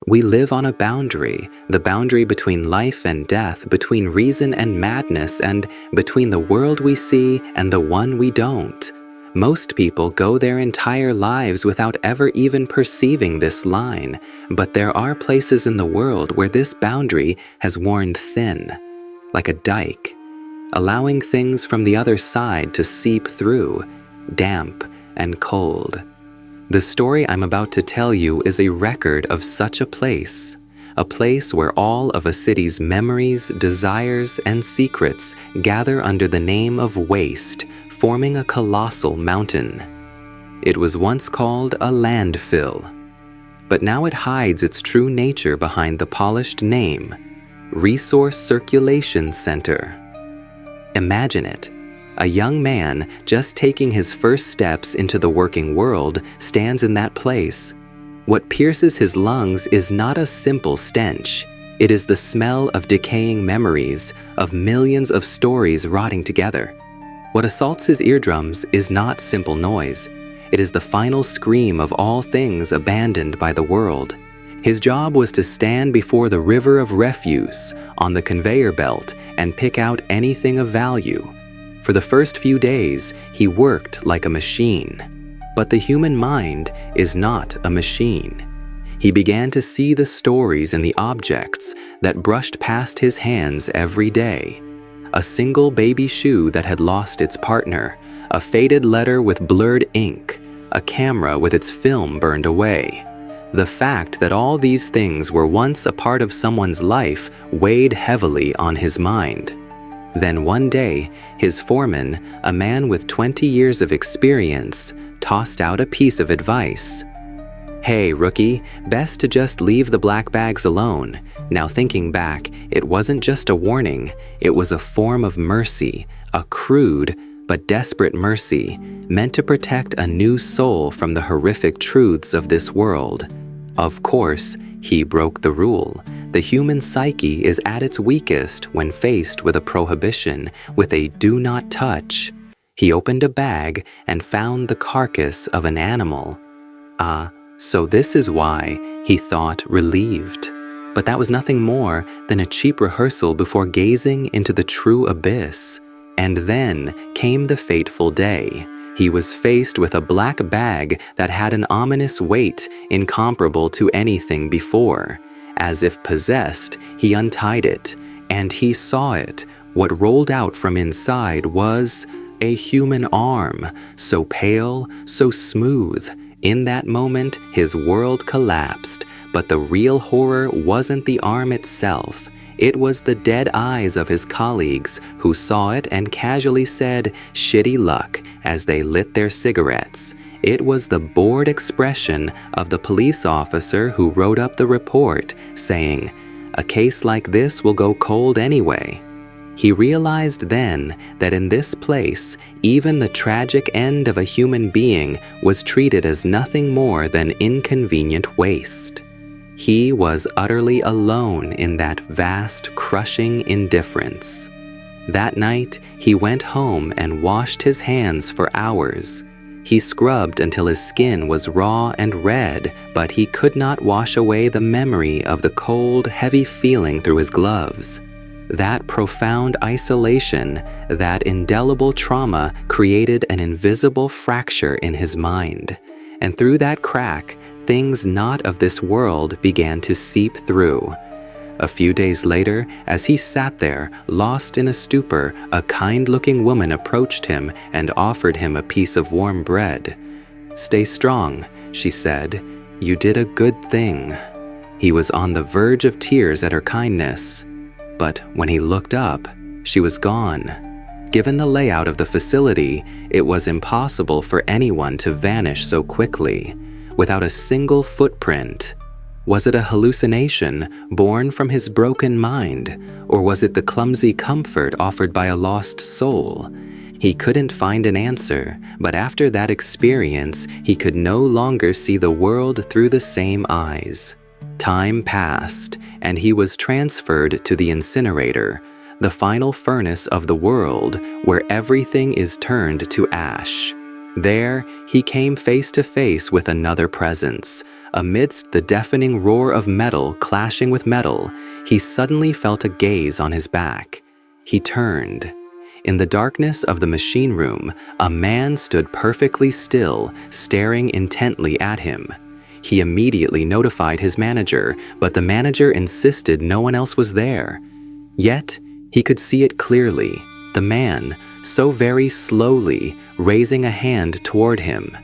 We live on a boundary, the boundary between life and death, between reason and madness, and between the world we see and the one we don't. Most people go their entire lives without ever even perceiving this line, but there are places in the world where this boundary has worn thin, like a dike, allowing things from the other side to seep through, damp and cold. The story I'm about to tell you is a record of such a place where all of a city's memories, desires, and secrets gather under the name of waste, forming a colossal mountain. It was once called a landfill, but now it hides its true nature behind the polished name, Resource Circulation Center. Imagine it. A young man just taking his first steps into the working world stands in that place. What pierces his lungs is not a simple stench. It is the smell of decaying memories, of millions of stories rotting together. What assaults his eardrums is not simple noise. It is the final scream of all things abandoned by the world. His job was to stand before the river of refuse on the conveyor belt and pick out anything of value. For the first few days, he worked like a machine. But the human mind is not a machine. He began to see the stories and the objects that brushed past his hands every day. A single baby shoe that had lost its partner, a faded letter with blurred ink, a camera with its film burned away. The fact that all these things were once a part of someone's life weighed heavily on his mind. Then one day, his foreman, a man with 20 years of experience, tossed out a piece of advice. "Hey, rookie, best to just leave the black bags alone." Now thinking back, it wasn't just a warning, it was a form of mercy, a crude but desperate mercy, meant to protect a new soul from the horrific truths of this world. Of course, he broke the rule. The human psyche is at its weakest when faced with a prohibition, with a do not touch. He opened a bag and found the carcass of an animal. So this is why, he thought, relieved. But that was nothing more than a cheap rehearsal before gazing into the true abyss. And then came the fateful day. He was faced with a black bag that had an ominous weight incomparable to anything before. As if possessed, he untied it, and he saw it. What rolled out from inside was a human arm, so pale, so smooth. In that moment, his world collapsed, but the real horror wasn't the arm itself. It was the dead eyes of his colleagues who saw it and casually said, "Shitty luck," as they lit their cigarettes. It was the bored expression of the police officer who wrote up the report, saying, "A case like this will go cold anyway." He realized then that in this place, even the tragic end of a human being was treated as nothing more than inconvenient waste. He was utterly alone in that vast, crushing indifference. That night, he went home and washed his hands for hours. He scrubbed until his skin was raw and red, but he could not wash away the memory of the cold, heavy feeling through his gloves. That profound isolation, that indelible trauma created an invisible fracture in his mind. And through that crack, things not of this world began to seep through. A few days later, as he sat there, lost in a stupor, a kind-looking woman approached him and offered him a piece of warm bread. "Stay strong," she said. "You did a good thing." He was on the verge of tears at her kindness. But when he looked up, she was gone. Given the layout of the facility, it was impossible for anyone to vanish so quickly, without a single footprint. Was it a hallucination born from his broken mind, or was it the clumsy comfort offered by a lost soul? He couldn't find an answer, but after that experience, he could no longer see the world through the same eyes. Time passed, and he was transferred to the incinerator, the final furnace of the world, where everything is turned to ash. There, he came face to face with another presence. Amidst the deafening roar of metal clashing with metal, he suddenly felt a gaze on his back. He turned. In the darkness of the machine room, a man stood perfectly still, staring intently at him. He immediately notified his manager, but the manager insisted no one else was there. Yet, he could see it clearly, the man, so very slowly, raising a hand toward him.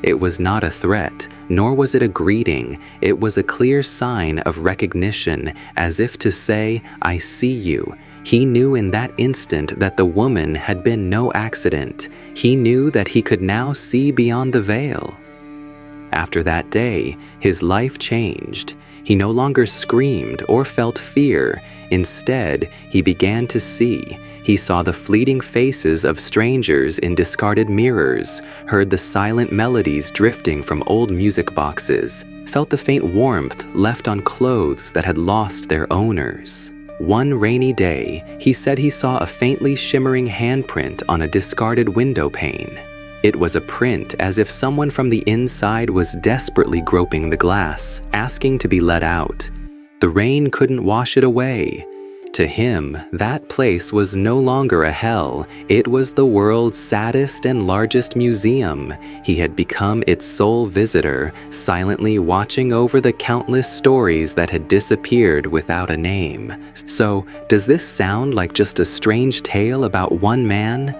It was not a threat, nor was it a greeting. It was a clear sign of recognition, as if to say, "I see you." He knew in that instant that the woman had been no accident. He knew that he could now see beyond the veil. After that day, his life changed. He no longer screamed or felt fear. Instead, he began to see. He saw the fleeting faces of strangers in discarded mirrors, heard the silent melodies drifting from old music boxes, felt the faint warmth left on clothes that had lost their owners. One rainy day, he said he saw a faintly shimmering handprint on a discarded window pane. It was a print as if someone from the inside was desperately groping the glass, asking to be let out. The rain couldn't wash it away. To him, that place was no longer a hell. It was the world's saddest and largest museum. He had become its sole visitor, silently watching over the countless stories that had disappeared without a name. So, does this sound like just a strange tale about one man?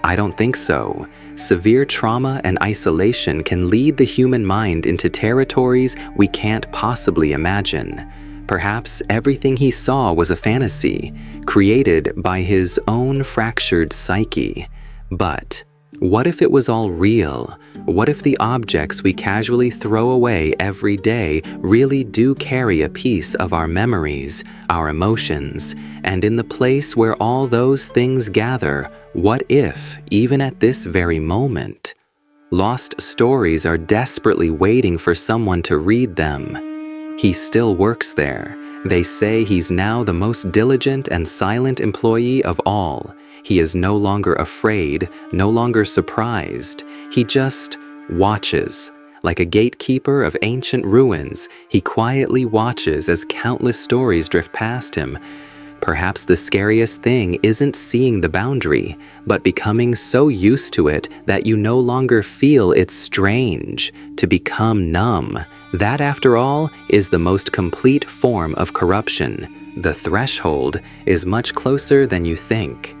I don't think so. Severe trauma and isolation can lead the human mind into territories we can't possibly imagine. Perhaps everything he saw was a fantasy, created by his own fractured psyche. But what if it was all real? What if the objects we casually throw away every day really do carry a piece of our memories, our emotions? And in the place where all those things gather, what if, even at this very moment, lost stories are desperately waiting for someone to read them? He still works there. They say he's now the most diligent and silent employee of all. He is no longer afraid, no longer surprised. He just watches. Like a gatekeeper of ancient ruins, he quietly watches as countless stories drift past him. Perhaps the scariest thing isn't seeing the boundary, but becoming so used to it that you no longer feel it's strange, to become numb. That, after all, is the most complete form of corruption. The threshold is much closer than you think.